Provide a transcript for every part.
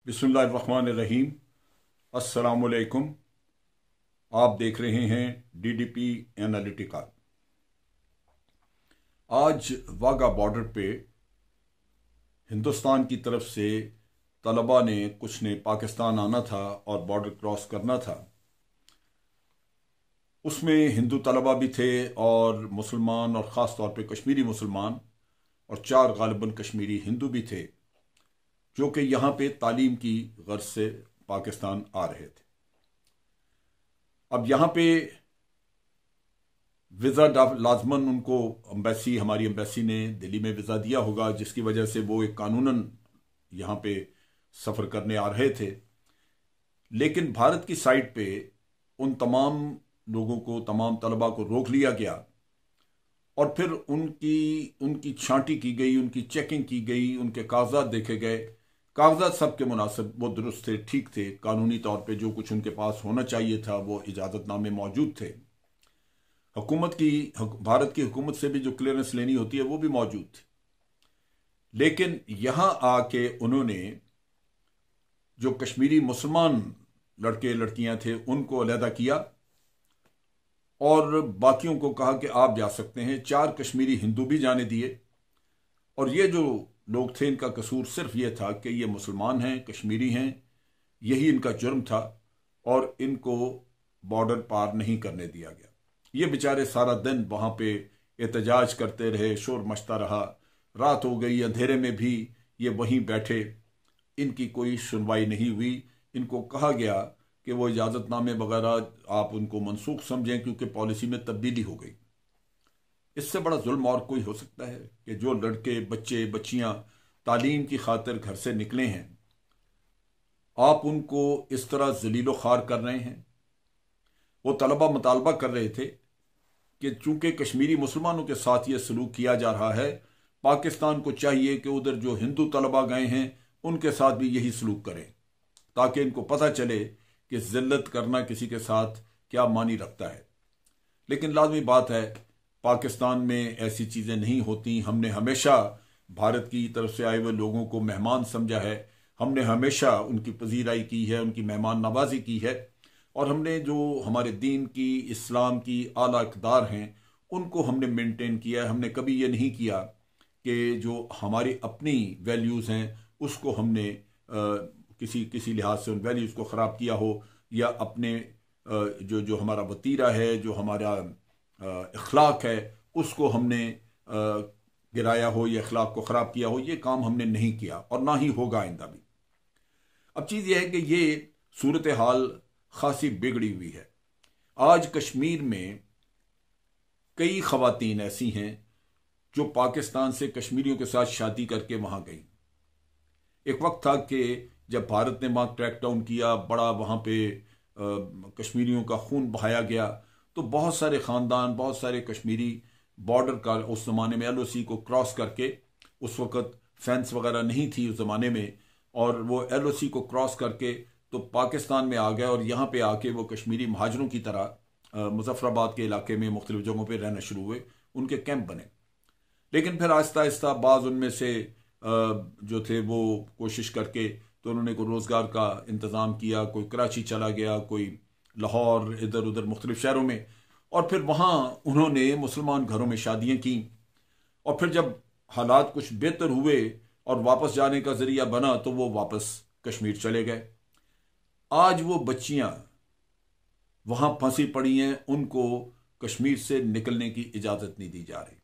बिस्मिल्लाहिर्रहमानिर्रहीम। अस्सलामुअलैकुम। आप देख रहे हैं डीडीपी एनालिटिका। आज वाघा बॉर्डर पे हिंदुस्तान की तरफ से तलबा ने कुछ ने पाकिस्तान आना था और बॉर्डर क्रॉस करना था। उसमें हिंदू तलबा भी थे और मुसलमान और ख़ास तौर पे कश्मीरी मुसलमान और 4 गालिबन कश्मीरी हिंदू भी थे, जो कि यहाँ पे तालीम की गर्ज से पाकिस्तान आ रहे थे। अब यहाँ पे वीज़ा लाजमन उनको हमारी एम्बेसी ने दिल्ली में वीज़ा दिया होगा, जिसकी वजह से वो एक कानूनन यहाँ पे सफ़र करने आ रहे थे। लेकिन भारत की साइड पे उन तमाम लोगों को, तमाम तलबा को रोक लिया गया और फिर उनकी छांटी की गई, उनकी चेकिंग की गई, उनके कागजात देखे गए। कागजात सबके मुनासिब, वो दुरुस्त थे, ठीक थे। कानूनी तौर पे जो कुछ उनके पास होना चाहिए था वो इजाज़तनामे मौजूद थे। भारत की हुकूमत से भी जो क्लियरेंस लेनी होती है वो भी मौजूद थी। लेकिन यहां आके उन्होंने जो कश्मीरी मुसलमान लड़के लड़कियां थे उनको अलहदा किया और बाकियों को कहा कि आप जा सकते हैं। 4 कश्मीरी हिंदू भी जाने दिए और ये जो लोग थे इनका कसूर सिर्फ ये था कि ये मुसलमान हैं, कश्मीरी हैं, यही इनका जुर्म था और इनको बॉर्डर पार नहीं करने दिया गया। ये बेचारे सारा दिन वहाँ पे एहतजाज करते रहे, शोर मचता रहा। रात हो गई, अंधेरे में भी ये वहीं बैठे, इनकी कोई सुनवाई नहीं हुई। इनको कहा गया कि वो इजाज़तनामे वगैरह आप उनको मनसूख समझें क्योंकि पॉलिसी में तब्दीली हो गई। इससे बड़ा जुल्म और कोई हो सकता है कि जो लड़के, बच्चे, बच्चियां तालीम की खातिर घर से निकले हैं, आप उनको इस तरह जलीलो खार कर रहे हैं। वो तलबा मुतालबा कर रहे थे कि चूंकि कश्मीरी मुसलमानों के साथ ये सलूक किया जा रहा है, पाकिस्तान को चाहिए कि उधर जो हिंदू तलबा गए हैं उनके साथ भी यही सलूक करें, ताकि इनको पता चले कि जिल्लत करना किसी के साथ क्या मानी रखता है। लेकिन लाजमी बात है, पाकिस्तान में ऐसी चीज़ें नहीं होती। हमने हमेशा भारत की तरफ से आए हुए लोगों को मेहमान समझा है, हमने हमेशा उनकी पजीराई की है, उनकी मेहमान नवाजी की है और हमने जो हमारे दीन की, इस्लाम की आला इक़दार हैं उनको हमने मेंटेन किया है। हमने कभी ये नहीं किया कि जो हमारी अपनी वैल्यूज़ हैं उसको हमने किसी लिहाज से उन वैल्यूज़ को ख़राब किया हो या अपने जो हमारा वतीरा है, जो हमारा इखलाक है, उसको हमने गिराया हो या इखलाक को ख़राब किया हो। ये काम हमने नहीं किया और ना ही होगा आइंदा भी। अब चीज़ यह है कि ये सूरत हाल खासी बिगड़ी हुई है। आज कश्मीर में कई ख़वातीन ऐसी हैं जो पाकिस्तान से कश्मीरियों के साथ शादी करके वहाँ गई। एक वक्त था कि जब भारत ने वहाँ क्रैकडाउन किया, बड़ा वहाँ पे कश्मीरियों का खून बहाया गया, तो बहुत सारे ख़ानदान, बहुत सारे कश्मीरी बॉर्डर का उस ज़माने में LOC को क्रॉस करके, उस वक़्त फेंस वगैरह नहीं थी उस ज़माने में, और वो LOC को क्रॉस करके तो पाकिस्तान में आ गए और यहाँ पे आके वो कश्मीरी महाजरों की तरह मुजफ्फराबाद के इलाके में मुख्तलिफ जगहों पे रहना शुरू हुए। उनके कैंप बने। लेकिन फिर आहिस्ता आहिस्ता बाज़ उनमें से जो थे वो कोशिश करके तो उन्होंने कोई रोज़गार का इंतज़ाम किया, कोई कराची चला गया, कोई लाहौर, इधर उधर मुख्तलिफ शहरों में, और फिर वहाँ उन्होंने मुसलमान घरों में शादियाँ की। और फिर जब हालात कुछ बेहतर हुए और वापस जाने का ज़रिया बना तो वो वापस कश्मीर चले गए। आज वो बच्चियाँ वहाँ फंसी पड़ी हैं, उनको कश्मीर से निकलने की इजाज़त नहीं दी जा रही।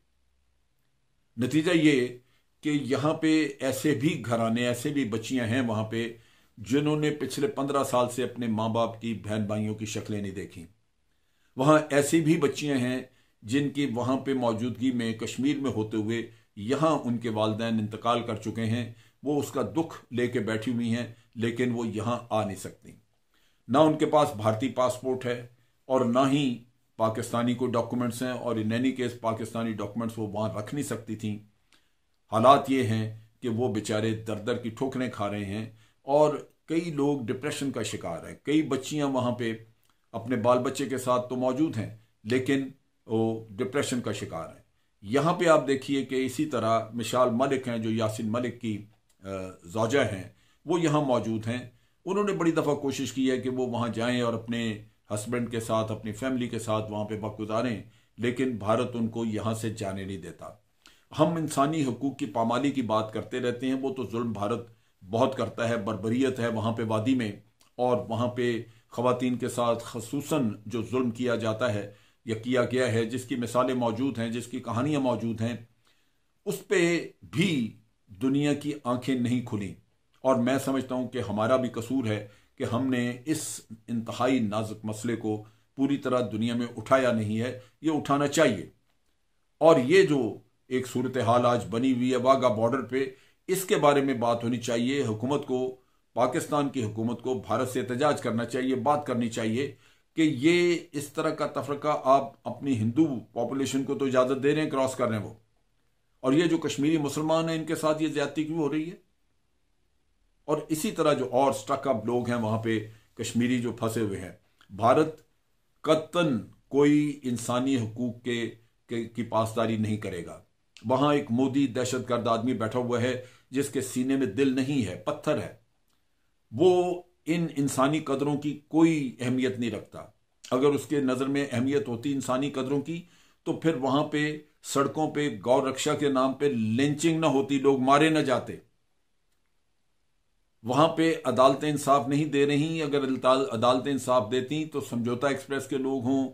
नतीजा ये कि यहाँ पे ऐसे भी घराने, ऐसे भी बच्चियाँ हैं वहाँ पे जिन्होंने पिछले 15 साल से अपने माँ बाप की, बहन भाइयों की शक्लें नहीं देखी। वहाँ ऐसी भी बच्चियाँ हैं जिनकी वहाँ पे मौजूदगी में, कश्मीर में होते हुए, यहाँ उनके वालिदैन इंतकाल कर चुके हैं। वो उसका दुख लेके बैठी हुई हैं, लेकिन वो यहाँ आ नहीं सकती। ना उनके पास भारतीय पासपोर्ट है और ना ही पाकिस्तानी को डॉक्यूमेंट्स हैं, और in any case Pakistani documents वो वहाँ रख नहीं सकती थी। हालात ये हैं कि वो बेचारे दर दर की ठोकरें खा रहे हैं और कई लोग डिप्रेशन का शिकार हैं। कई बच्चियां वहाँ पे अपने बाल बच्चे के साथ तो मौजूद हैं, लेकिन वो डिप्रेशन का शिकार हैं। यहाँ पे आप देखिए कि इसी तरह मिसाल मलिक हैं, जो यासिन मलिक की ज़ौजा हैं, वो यहाँ मौजूद हैं। उन्होंने बड़ी दफ़ा कोशिश की है कि वो वहाँ जाएं और अपने हस्बैंड के साथ, अपनी फैमिली के साथ वहाँ पे वक्त गुजारें, लेकिन भारत उनको यहाँ से जाने नहीं देता। हम इंसानी हकूक़ की पामाली की बात करते रहते हैं, वो तो जुल्म भारत बहुत करता है, बर्बरियत है वहाँ पे वादी में, और वहाँ पे ख़वातीन के साथ ख़ुसूसन जो जुल्म किया जाता है या किया गया है, जिसकी मिसालें मौजूद हैं, जिसकी कहानियाँ मौजूद हैं, उस पर भी दुनिया की आंखें नहीं खुली। और मैं समझता हूँ कि हमारा भी कसूर है कि हमने इस इंतहाई नाजुक मसले को पूरी तरह दुनिया में उठाया नहीं है। ये उठाना चाहिए। और ये जो एक सूरत हाल आज बनी हुई है वाघा बॉर्डर पे, इसके बारे में बात होनी चाहिए। हुकूमत को, पाकिस्तान की हुकूमत को भारत से एहतजाज करना चाहिए, बात करनी चाहिए कि ये इस तरह का तफरका आप अपनी हिंदू पॉपुलेशन को तो इजाज़त दे रहे हैं क्रॉस कर रहे हैं वो, और ये जो कश्मीरी मुसलमान हैं इनके साथ ये ज्यादती क्यों हो रही है। और इसी तरह जो और स्टक अप लोग हैं वहां पे कश्मीरी जो फंसे हुए हैं, भारत कतन कोई इंसानी हकूक की पासदारी नहीं करेगा। वहां एक मोदी दहशतगर्द आदमी बैठा हुआ है जिसके सीने में दिल नहीं है, पत्थर है। वो इन इंसानी कदरों की कोई अहमियत नहीं रखता। अगर उसके नजर में अहमियत होती इंसानी कदरों की, तो फिर वहां पे सड़कों पे गौ रक्षा के नाम पे लिंचिंग ना होती, लोग मारे ना जाते। वहां पे अदालतें इंसाफ नहीं दे रही। अगर अदालतें इंसाफ देती तो समझौता एक्सप्रेस के लोग हों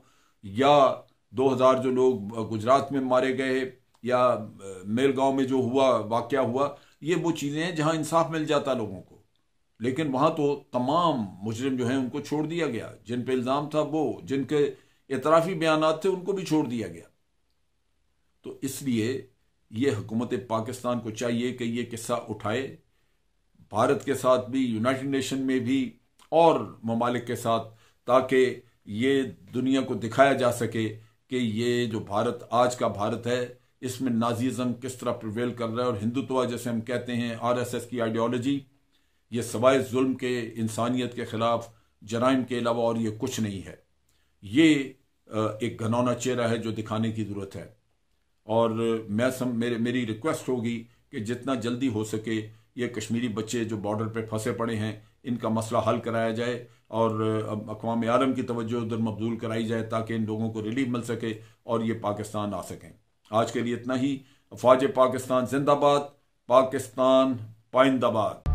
या 2000 जो लोग गुजरात में मारे गए या मेलगांव में जो हुआ वाकया हुआ, ये वो चीजें हैं जहां इंसाफ मिल जाता लोगों को। लेकिन वहां तो तमाम मुजरिम जो हैं उनको छोड़ दिया गया, जिन पे इल्जाम था वो, जिनके इतराफी बयानात थे उनको भी छोड़ दिया गया। तो इसलिए ये हुकूमत पाकिस्तान को चाहिए कि ये किस्सा उठाए, भारत के साथ भी, यूनाइटेड नेशन में भी और ममालिक के साथ, ताकि ये दुनिया को दिखाया जा सके कि ये जो भारत आज का भारत है इसमें नाजीज़म किस तरह प्रिवेल कर रहा है। और हिंदुत्व जैसे हम कहते हैं, RSS की आइडियोलॉजी, ये सवाए जुल्म के, इंसानियत के खिलाफ जराइम के अलावा और ये कुछ नहीं है। ये एक घनौना चेहरा है जो दिखाने की जरूरत है। और मेरी रिक्वेस्ट होगी कि जितना जल्दी हो सके ये कश्मीरी बच्चे जो बॉर्डर पे फंसे पड़े हैं इनका मसला हल कराया जाए और अक़वाम आलम की तवज्जो उधर मबजूल कराई जाए ताकि इन लोगों को रिलीफ मिल सके और ये पाकिस्तान आ सकें। आज के लिए इतना ही। अफ़वाज पाकिस्तान जिंदाबाद, पाकिस्तान पाइंदाबाद।